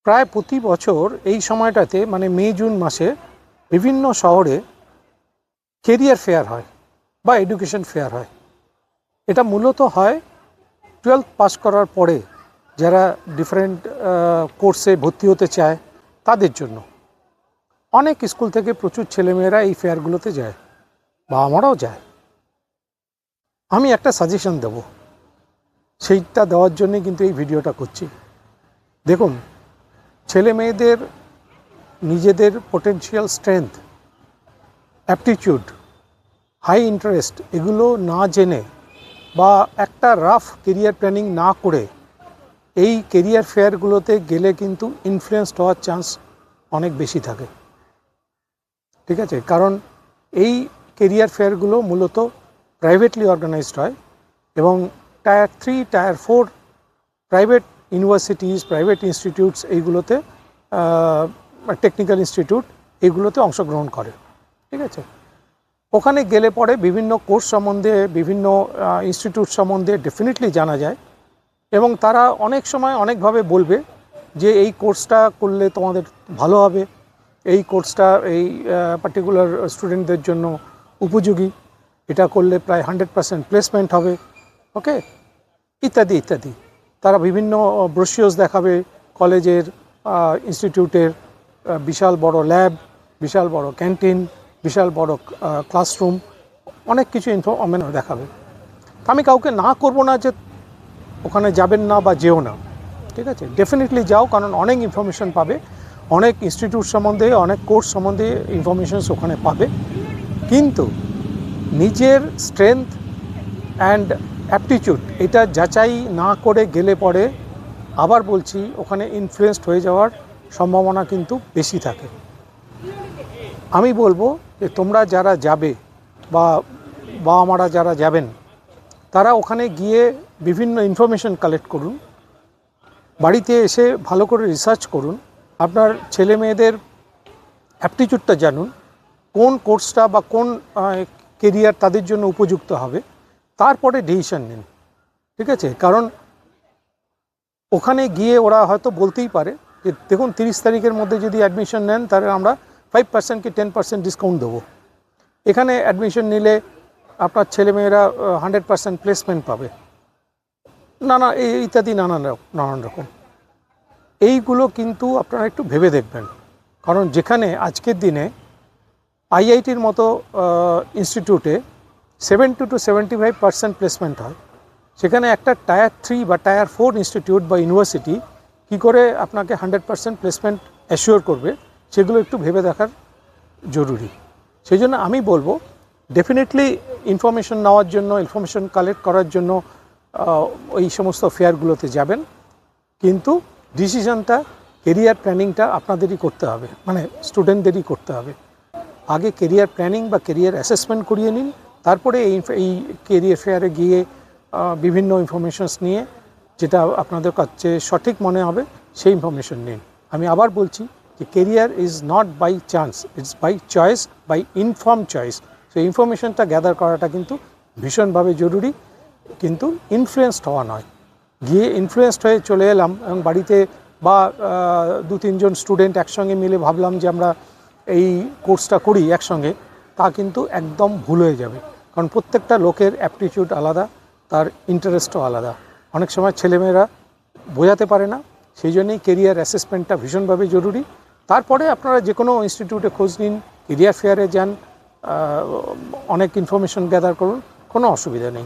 প্রায় প্রতি বছর এই সময়টাতে মানে মে জুন মাসে বিভিন্ন শহরে কেরিয়ার ফেয়ার হয় বা এডুকেশন ফেয়ার হয়। এটা মূলত হয় 12th পাস করার পরে যারা ডিফারেন্ট কোর্সে ভর্তি হতে চায় তাদের জন্য। অনেক স্কুল থেকে প্রচুর ছেলেমেয়েরা এই ফেয়ারগুলোতে যায় বা আমরাও যায়। আমি একটা সাজেশন দেব, সেইটা দেওয়ার জন্যে কিন্তু এই ভিডিওটা করছি। দেখুন, ছেলে মেয়েদের নিজেদের potential strength, aptitude, high interest এগুলো না জেনে বা একটা রাফ কেরিয়ার প্ল্যানিং না করে এই কেরিয়ার ফেয়ারগুলোতে গেলে কিন্তু ইনফ্লুয়েন্সড হওয়ার চান্স অনেক বেশি থাকে। ঠিক আছে, কারণ এই কেরিয়ার ফেয়ারগুলো মূলত প্রাইভেটলি অর্গানাইজড হয় এবং tyre 3, tyre 4 private universities, private institutes এইগুলোতে, টেকনিক্যাল ইনস্টিটিউট এইগুলোতে অংশগ্রহণ করে। ঠিক আছে, ওখানে গেলে পরে বিভিন্ন কোর্স সম্বন্ধে, বিভিন্ন ইনস্টিটিউট সম্বন্ধে ডেফিনেটলি জানা যায় এবং তারা অনেক সময় অনেকভাবে বলবে যে এই কোর্সটা করলে তোমাদের ভালো হবে, এই কোর্সটা এই পার্টিকুলার স্টুডেন্টদের জন্য উপযোগী, এটা করলে প্রায় 100% প্লেসমেন্ট হবে, ওকে, ইত্যাদি ইত্যাদি। তারা বিভিন্ন ব্রোশিওর্স দেখাবে, কলেজের, ইনস্টিটিউটের বিশাল বড় ল্যাব, বিশাল বড় ক্যান্টিন, বিশাল বড় ক্লাসরুম, অনেক কিছু দেখাবে। আমি কাউকে না করব না যে ওখানে যাবেন না বা যেও না। ঠিক আছে, ডেফিনেটলি যাও, কারণ অনেক ইনফরমেশন পাবে, অনেক ইনস্টিটিউট সম্বন্ধে, অনেক কোর্স সম্বন্ধে ইনফরমেশনস ওখানে পাবে। কিন্তু নিজের স্ট্রেংথ অ্যান্ড অ্যাপটিটিউড এটা যাচাই না করে গেলে পরে আবার বলছি ওখানে ইনফ্লুয়েন্সড হয়ে যাওয়ার সম্ভাবনা কিন্তু বেশি থাকে। আমি বলবো যে তোমরা যারা যাবে বা আমরা যারা যাবেন তারা ওখানে গিয়ে বিভিন্ন ইনফরমেশন কালেক্ট করুন, বাড়িতে এসে ভালো করে রিসার্চ করুন, আপনার ছেলে মেয়েদের অ্যাপটিটিউডটা জানুন, কোন কোর্সটা বা কোন কেরিয়ার তাদের জন্য উপযুক্ত হবে, তারপরে ডিসিশন নিন। ঠিক আছে, কারণ ওখানে গিয়ে ওরা হয়তো বলতেই পারে যে দেখুন 30 তারিখের মধ্যে যদি অ্যাডমিশন নেন তাহলে আমরা 5% কি 10% ডিসকাউন্ট দেবো। এখানে অ্যাডমিশন নিলে আপনার ছেলেমেয়েরা 100% প্লেসমেন্ট পাবে, ইত্যাদি নানান রকম। এইগুলো কিন্তু আপনারা একটু ভেবে দেখবেন, কারণ যেখানে আজকের দিনে আইআইটির মতো ইনস্টিটিউটে 70 to 75% প্লেসমেন্ট হয়, সেখানে একটা টায়ার 3 বা টায়ার 4 ইনস্টিটিউট বা ইউনিভার্সিটি কী করে আপনাকে 100% প্লেসমেন্ট অ্যাসিওর করবে, সেগুলো একটু ভেবে দেখার জরুরি। সেই জন্য আমি বলবো ডেফিনেটলি ইনফরমেশন নেওয়ার জন্য, ইনফরমেশন কালেক্ট করার জন্য ওই সমস্ত ফেয়ারগুলোতে যাবেন, কিন্তু ডিসিশনটা, কেরিয়ার প্ল্যানিংটা আপনাদেরই করতে হবে, মানে স্টুডেন্টদেরই করতে হবে। আগে কেরিয়ার প্ল্যানিং বা কেরিয়ার অ্যাসেসমেন্ট করিয়ে নিন, তারপরে এই কেরিয়ার ফেয়ারে গিয়ে বিভিন্ন ইনফরমেশনস নিয়ে যেটা আপনাদের কাছে সঠিক মনে হবে সেই ইনফরমেশন নিন। আমি আবার বলছি যে career is not by chance, it's by choice, by inform choice. সেই ইনফরমেশনটা গ্যাদার করাটা কিন্তু ভীষণভাবে জরুরি, কিন্তু ইনফ্লুয়েন্সড হওয়া নয়। গিয়ে ইনফ্লুয়েন্সড হয়ে চলে এলাম এবং বাড়িতে বা 2-3 জন স্টুডেন্ট একসঙ্গে মিলে ভাবলাম যে আমরা এই কোর্সটা করি একসঙ্গে, তা কিন্তু একদম ভুল হয়ে যাবে। কারণ প্রত্যেকটা লোকের অ্যাপটিটিউড আলাদা, তার ইন্টারেস্টও আলাদা। অনেক সময় ছেলেমেয়েরা বোঝাতে পারে না, সেই জন্যই কেরিয়ার অ্যাসেসমেন্টটা ভীষণভাবে জরুরি। তারপরে আপনারা যে কোনো ইনস্টিটিউটে খোঁজ নিন, কেরিয়ার ফেয়ারে যান, অনেক ইনফরমেশন গ্যাদার করুন, কোনো অসুবিধা নেই।